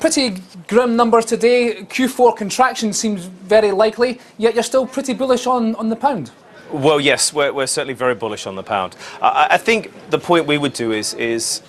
Pretty grim numbers today. Q4 contraction seems very likely, yet you're still pretty bullish on the pound. Well, yes, we're certainly very bullish on the pound. I think the point we would do is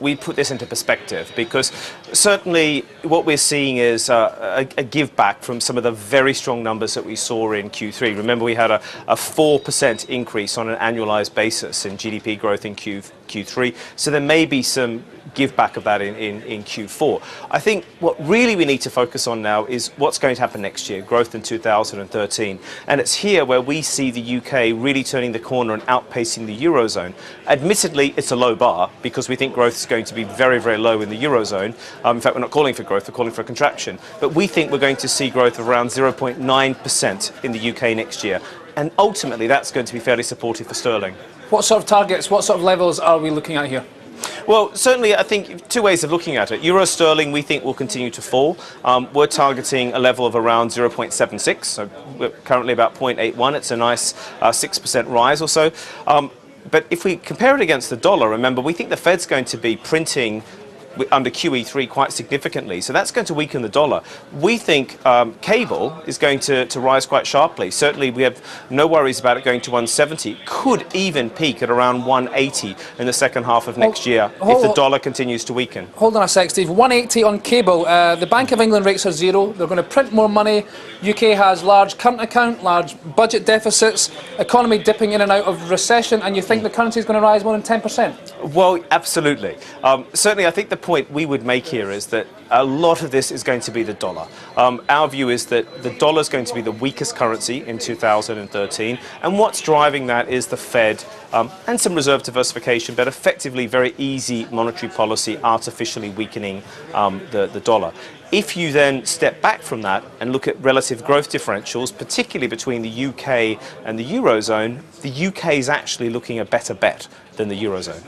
we put this into perspective, because certainly what we're seeing is a give back from some of the very strong numbers that we saw in Q3. Remember, we had a 4% increase on an annualized basis in GDP growth in Q3, so there may be some give back of that in Q4. I think what really we need to focus on now is what's going to happen next year, growth in 2013. And it's here where we see the UK really turning the corner and outpacing the Eurozone. Admittedly, it's a low bar, because we think growth is going to be very, very low in the Eurozone. In fact, we're not calling for growth, we're calling for a contraction. But we think we're going to see growth of around 0.9% in the UK next year. And ultimately, that's going to be fairly supportive for sterling. What sort of targets, what sort of levels are we looking at here? Well, certainly, I think two ways of looking at it. Euro sterling, we think, will continue to fall. We're targeting a level of around 0.76, so we're currently about 0.81. It's a nice 6% rise or so. But if we compare it against the dollar, remember, we think the Fed's going to be printing under QE3 quite significantly, so that's going to weaken the dollar. We think cable is going to rise quite sharply. Certainly we have no worries about it going to 170. Could even peak at around 180 in the second half of next year if the dollar continues to weaken. Hold on a sec, Steve. 180 on cable. The Bank of England rates are zero. They're going to print more money. UK has large current account, large budget deficits, economy dipping in and out of recession, and you think the currency is going to rise more than 10%? Well, absolutely. Certainly, I think the point we would make here is that a lot of this is going to be the dollar. Our view is that the dollar is going to be the weakest currency in 2013, and what's driving that is the Fed and some reserve diversification, but effectively very easy monetary policy artificially weakening the dollar. If you then step back from that and look at relative growth differentials, particularly between the UK and the Eurozone, the UK is actually looking a better bet than the Eurozone.